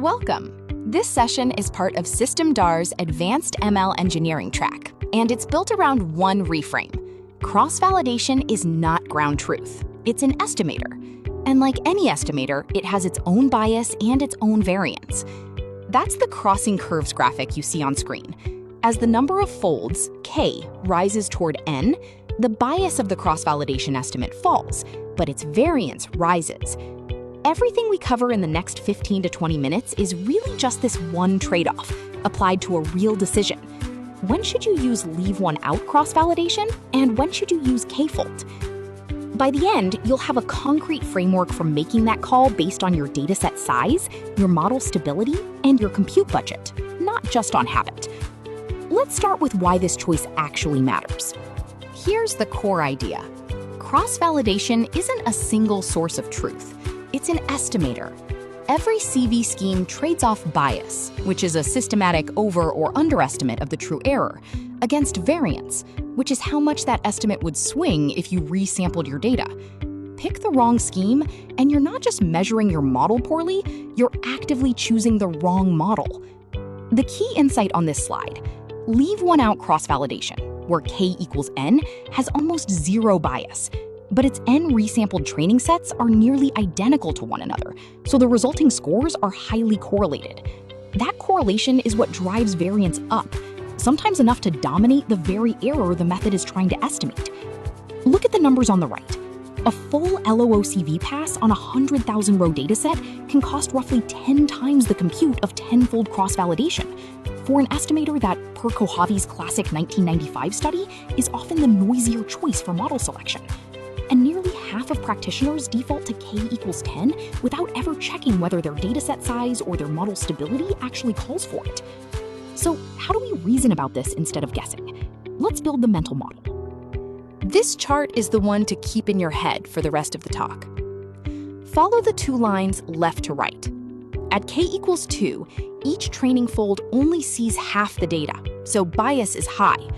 Welcome. This session is part of SystemDAR's Advanced ML Engineering track, and it's built around one reframe. Cross-validation is not ground truth. It's an estimator. And like any estimator, it has its own bias and its own variance. That's the crossing curves graphic you see on screen. As the number of folds, k, rises toward n, the bias of the cross-validation estimate falls, but its variance rises. Everything we cover in the next 15 to 20 minutes is really just this one trade-off, applied to a real decision. When should you use leave one out cross-validation, and when should you use k-fold? By the end, you'll have a concrete framework for making that call based on your dataset size, your model stability, and your compute budget, not just on habit. Let's start with why this choice actually matters. Here's the core idea. Cross-validation isn't a single source of truth. It's an estimator. Every CV scheme trades off bias, which is a systematic over- or underestimate of the true error, against variance, which is how much that estimate would swing if you resampled your data. Pick the wrong scheme, and you're not just measuring your model poorly, you're actively choosing the wrong model. The key insight on this slide: leave one out cross-validation, where k equals n, has almost zero bias. But its n resampled training sets are nearly identical to one another, so the resulting scores are highly correlated. That correlation is what drives variance up, sometimes enough to dominate the very error the method is trying to estimate. Look at the numbers on the right. A full LOOCV pass on a 100,000-row dataset can cost roughly 10 times the compute of 10-fold cross-validation, for an estimator that, per Kohavi's classic 1995 study, is often the noisier choice for model selection. And nearly half of practitioners default to k equals 10 without ever checking whether their dataset size or their model stability actually calls for it. So how do we reason about this instead of guessing? Let's build the mental model. This chart is the one to keep in your head for the rest of the talk. Follow the two lines left to right. At k equals 2, each training fold only sees half the data, so bias is high.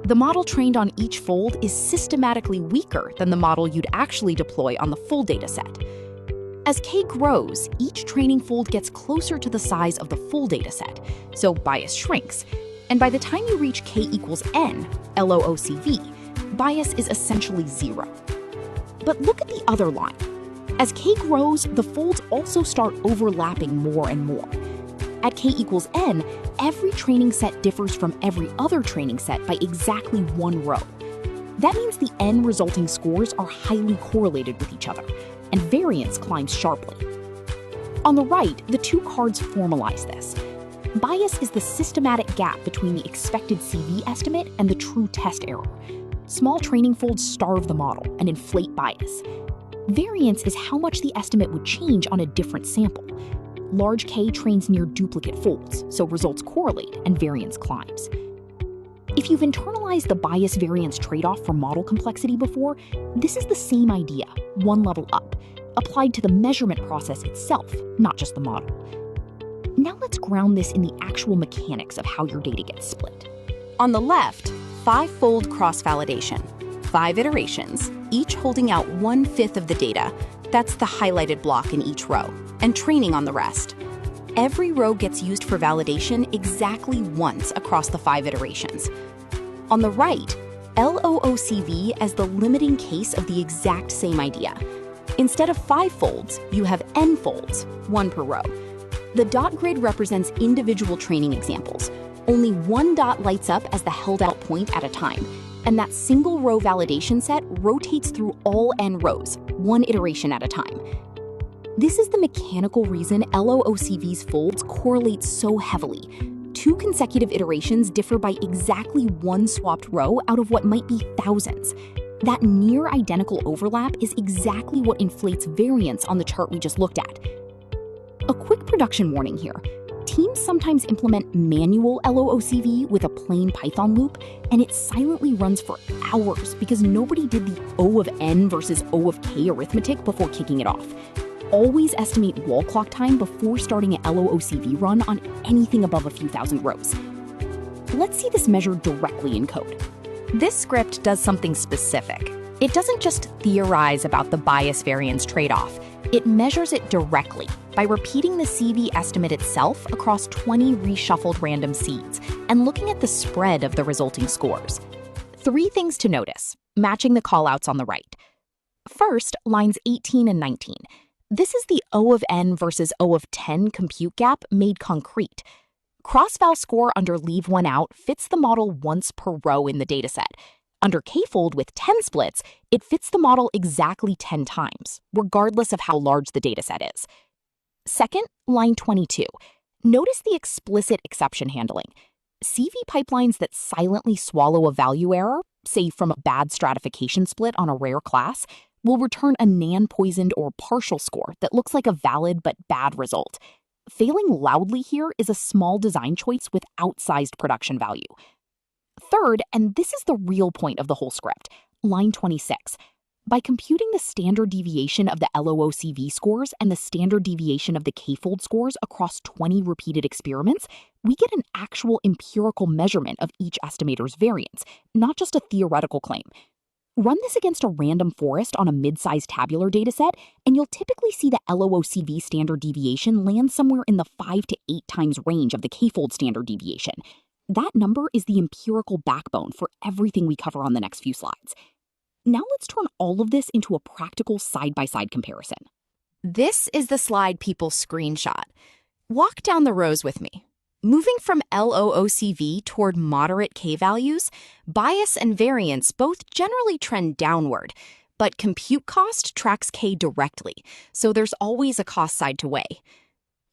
The model trained on each fold is systematically weaker than the model you'd actually deploy on the full dataset. As k grows, each training fold gets closer to the size of the full dataset, so bias shrinks. And by the time you reach k equals n, LOOCV, bias is essentially zero. But look at the other line. As k grows, the folds also start overlapping more and more. At k equals n, every training set differs from every other training set by exactly one row. That means the n resulting scores are highly correlated with each other, and variance climbs sharply. On the right, the two cards formalize this. Bias is the systematic gap between the expected CV estimate and the true test error. Small training folds starve the model and inflate bias. Variance is how much the estimate would change on a different sample. Large K trains near duplicate folds, so results correlate and variance climbs. If you've internalized the bias-variance trade-off for model complexity before, this is the same idea, one level up, applied to the measurement process itself, not just the model. Now let's ground this in the actual mechanics of how your data gets split. On the left, 5-fold cross-validation, 5 iterations, each holding out 1/5 of the data. That's the highlighted block in each row, and training on the rest. Every row gets used for validation exactly once across the 5 iterations. On the right, LOOCV as the limiting case of the exact same idea. Instead of 5 folds, you have n folds, 1 per row. The dot grid represents individual training examples. Only one dot lights up as the held-out point at a time, and that single row validation set rotates through all n rows, one iteration at a time. This is the mechanical reason LOOCV's folds correlate so heavily. 2 consecutive iterations differ by exactly one swapped row out of what might be thousands. That near identical overlap is exactly what inflates variance on the chart we just looked at. A quick production warning here. Teams sometimes implement manual LOOCV with a plain Python loop, and it silently runs for hours because nobody did the O of n versus O of k arithmetic before kicking it off. Always estimate wall clock time before starting an LOOCV run on anything above a few thousand rows. Let's see this measured directly in code. This script does something specific. It doesn't just theorize about the bias-variance trade-off. It measures it directly by repeating the CV estimate itself across 20 reshuffled random seeds and looking at the spread of the resulting scores. 3 things to notice, matching the callouts on the right. First, lines 18 and 19. This is the O of n versus O of 10 compute gap made concrete. Cross-val score under leave one out fits the model once per row in the dataset. Under k-fold with 10 splits, it fits the model exactly 10 times, regardless of how large the dataset is. Second, line 22. Notice the explicit exception handling. CV pipelines that silently swallow a value error, say from a bad stratification split on a rare class, will return a nan-poisoned or partial score that looks like a valid but bad result. Failing loudly here is a small design choice with outsized production value. Third, and this is the real point of the whole script, line 26. By computing the standard deviation of the LOOCV scores and the standard deviation of the k-fold scores across 20 repeated experiments, we get an actual empirical measurement of each estimator's variance, not just a theoretical claim. Run this against a random forest on a mid-sized tabular dataset, and you'll typically see the LOOCV standard deviation land somewhere in the 5 to 8 times range of the k-fold standard deviation. That number is the empirical backbone for everything we cover on the next few slides. Now let's turn all of this into a practical side-by-side comparison. This is the slide people screenshot. Walk down the rows with me. Moving from LOOCV toward moderate k-values, bias and variance both generally trend downward, but compute cost tracks k directly, so there's always a cost side to weigh.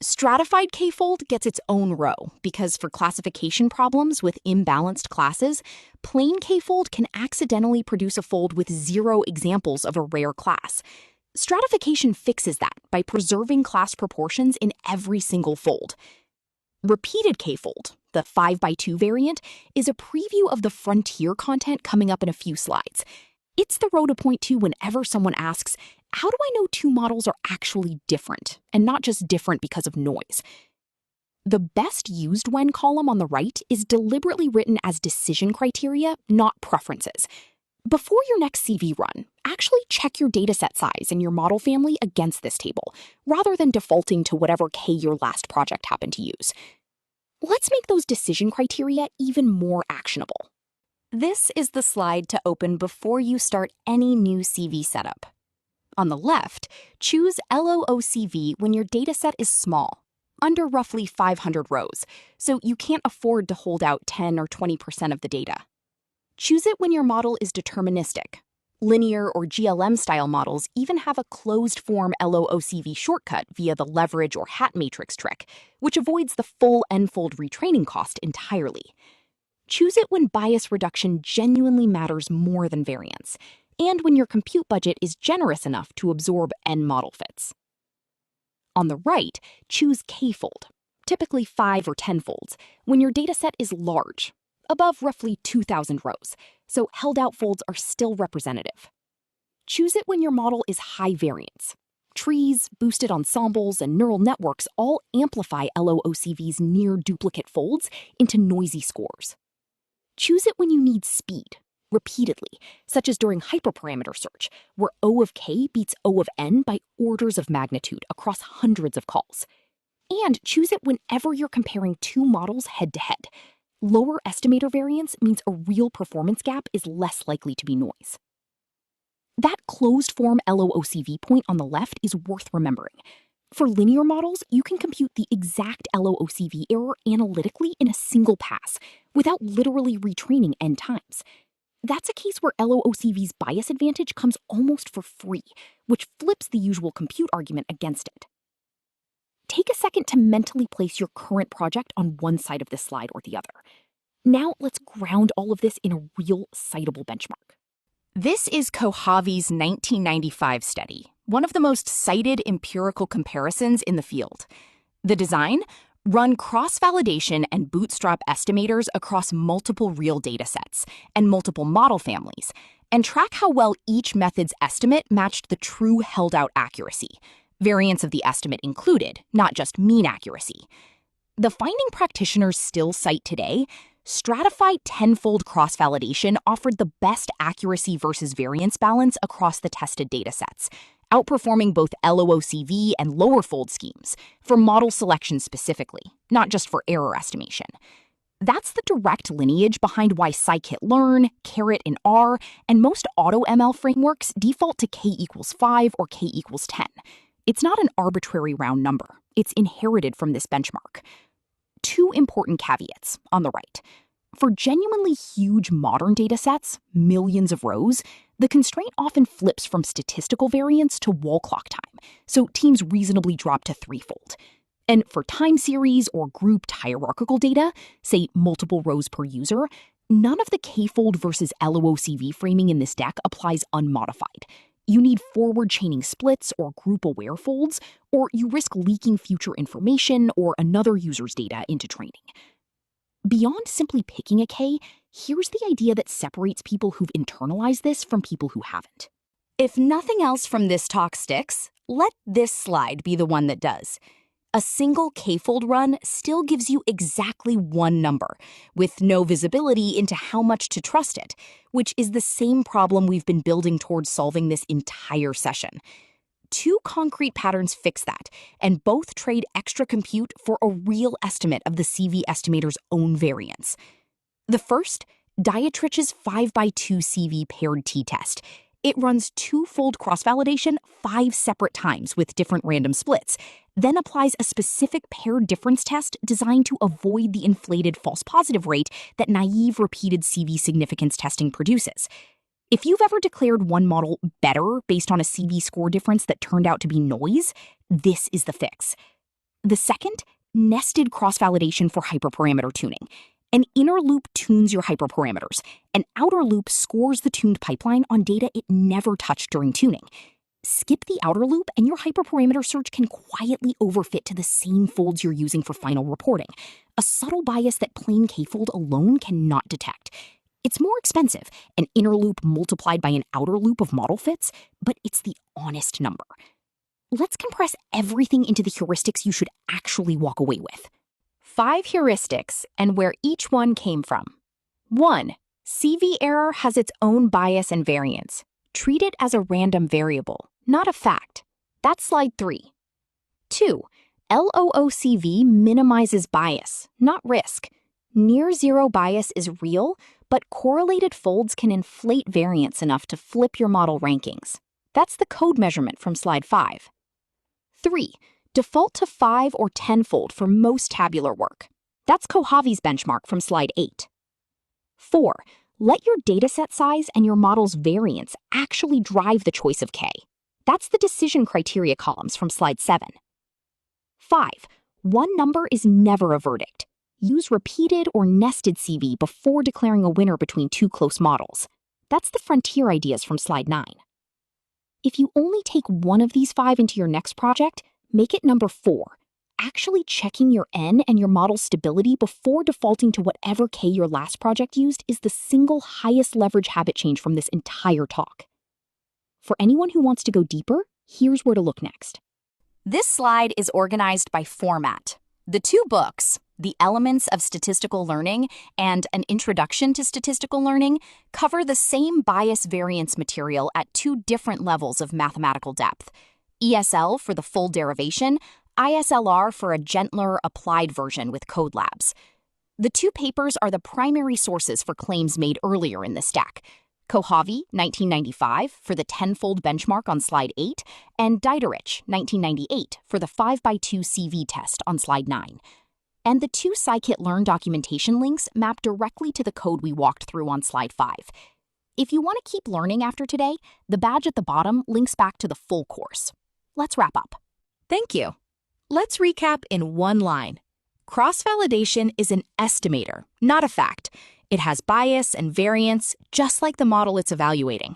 Stratified k-fold gets its own row because for classification problems with imbalanced classes, plain k-fold can accidentally produce a fold with 0 examples of a rare class. Stratification fixes that by preserving class proportions in every single fold. Repeated k-fold, the 5x2 variant, is a preview of the frontier content coming up in a few slides. It's the row to point to whenever someone asks, how do I know 2 models are actually different, and not just different because of noise? The best used when column on the right is deliberately written as decision criteria, not preferences. Before your next CV run, actually check your dataset size and your model family against this table, rather than defaulting to whatever K your last project happened to use. Let's make those decision criteria even more actionable. This is the slide to open before you start any new CV setup. On the left, choose LOOCV when your dataset is small, under roughly 500 rows, so you can't afford to hold out 10 or 20% of the data. Choose it when your model is deterministic. Linear or GLM-style models even have a closed-form LOOCV shortcut via the leverage or hat matrix trick, which avoids the full n-fold retraining cost entirely. Choose it when bias reduction genuinely matters more than variance, and when your compute budget is generous enough to absorb n model fits. On the right, choose k-fold, typically 5 or 10 folds, when your dataset is large, above roughly 2,000 rows, so held-out folds are still representative. Choose it when your model is high variance. Trees, boosted ensembles, and neural networks all amplify LOOCV's near-duplicate folds into noisy scores. Choose it when you need speed, repeatedly, such as during hyperparameter search, where O of k beats O of n by orders of magnitude across hundreds of calls. And choose it whenever you're comparing 2 models head-to-head. Lower estimator variance means a real performance gap is less likely to be noise. That closed-form LOOCV point on the left is worth remembering. For linear models, you can compute the exact LOOCV error analytically in a single pass, without literally retraining n times. That's a case where LOOCV's bias advantage comes almost for free, which flips the usual compute argument against it. Take a second to mentally place your current project on one side of this slide or the other. Now let's ground all of this in a real citable benchmark. This is Kohavi's 1995 study, one of the most cited empirical comparisons in the field. The design? Run cross-validation and bootstrap estimators across multiple real datasets and multiple model families, and track how well each method's estimate matched the true held-out accuracy, variance of the estimate included, not just mean accuracy. The finding practitioners still cite today: Stratified tenfold cross-validation offered the best accuracy versus variance balance across the tested datasets, outperforming both LOOCV and lower fold schemes for model selection specifically, not just for error estimation. That's the direct lineage behind why Scikit-learn, Caret in R, and most AutoML frameworks default to k equals 5 or k equals 10. It's not an arbitrary round number. It's inherited from this benchmark. Two important caveats on the right. For genuinely huge modern datasets, millions of rows, the constraint often flips from statistical variance to wall clock time, so teams reasonably drop to threefold. And for time series or grouped hierarchical data, say multiple rows per user, none of the k-fold versus LOOCV framing in this deck applies unmodified. You need forward-chaining splits or group-aware folds, or you risk leaking future information or another user's data into training. Beyond simply picking a K, here's the idea that separates people who've internalized this from people who haven't. If nothing else from this talk sticks, let this slide be the one that does. A single k-fold run still gives you exactly one number, with no visibility into how much to trust it, which is the same problem we've been building towards solving this entire session. Two concrete patterns fix that, and both trade extra compute for a real estimate of the CV estimator's own variance. The first, Dietrich's 5x2 CV paired t-test. It runs twofold cross-validation 5 separate times with different random splits, then applies a specific paired difference test designed to avoid the inflated false positive rate that naive repeated CV significance testing produces. If you've ever declared one model better based on a CV score difference that turned out to be noise, this is the fix. The second, nested cross-validation for hyperparameter tuning. An inner loop tunes your hyperparameters. An outer loop scores the tuned pipeline on data it never touched during tuning. Skip the outer loop and your hyperparameter search can quietly overfit to the same folds you're using for final reporting, a subtle bias that plain k-fold alone cannot detect. It's more expensive, an inner loop multiplied by an outer loop of model fits, but it's the honest number. Let's compress everything into the heuristics you should actually walk away with. 5 heuristics and where each one came from. 1. CV error has its own bias and variance. Treat it as a random variable, not a fact. That's slide 3. 2. LOOCV minimizes bias, not risk. Near zero bias is real, but correlated folds can inflate variance enough to flip your model rankings. That's the code measurement from slide 5. 3. Default to 5 or 10-fold for most tabular work. That's Kohavi's benchmark from slide 8. 4. Let your dataset size and your model's variance actually drive the choice of K. That's the decision criteria columns from slide 7. 5. One number is never a verdict. Use repeated or nested CV before declaring a winner between two close models. That's the frontier ideas from slide 9. If you only take one of these 5 into your next project, make it number 4. Actually checking your N and your model's stability before defaulting to whatever K your last project used is the single highest leverage habit change from this entire talk. For anyone who wants to go deeper, here's where to look next. This slide is organized by format. The 2 books, The Elements of Statistical Learning and An Introduction to Statistical Learning, cover the same bias-variance material at 2 different levels of mathematical depth. ESL for the full derivation, ISLR for a gentler, applied version with code labs. The 2 papers are the primary sources for claims made earlier in the stack. Kohavi, 1995, for the 10-fold benchmark on slide 8, and Dietrich, 1998, for the 5x2 CV test on slide 9. And the 2 Scikit-learn documentation links map directly to the code we walked through on slide 5. If you want to keep learning after today, the badge at the bottom links back to the full course. Let's wrap up. Thank you. Let's recap in one line. Cross-validation is an estimator, not a fact. It has bias and variance, just like the model it's evaluating.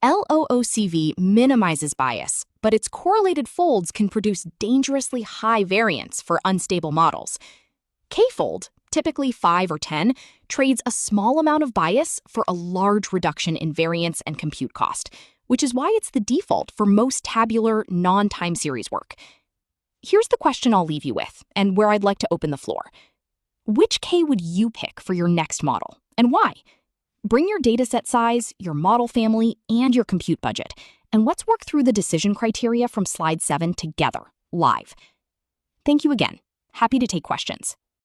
LOOCV minimizes bias, but its correlated folds can produce dangerously high variance for unstable models. K-fold, typically 5 or 10, trades a small amount of bias for a large reduction in variance and compute cost, which is why it's the default for most tabular, non-time series work. Here's the question I'll leave you with, and where I'd like to open the floor. Which K would you pick for your next model, and why? Bring your dataset size, your model family, and your compute budget, and let's work through the decision criteria from slide 7 together, live. Thank you again. Happy to take questions.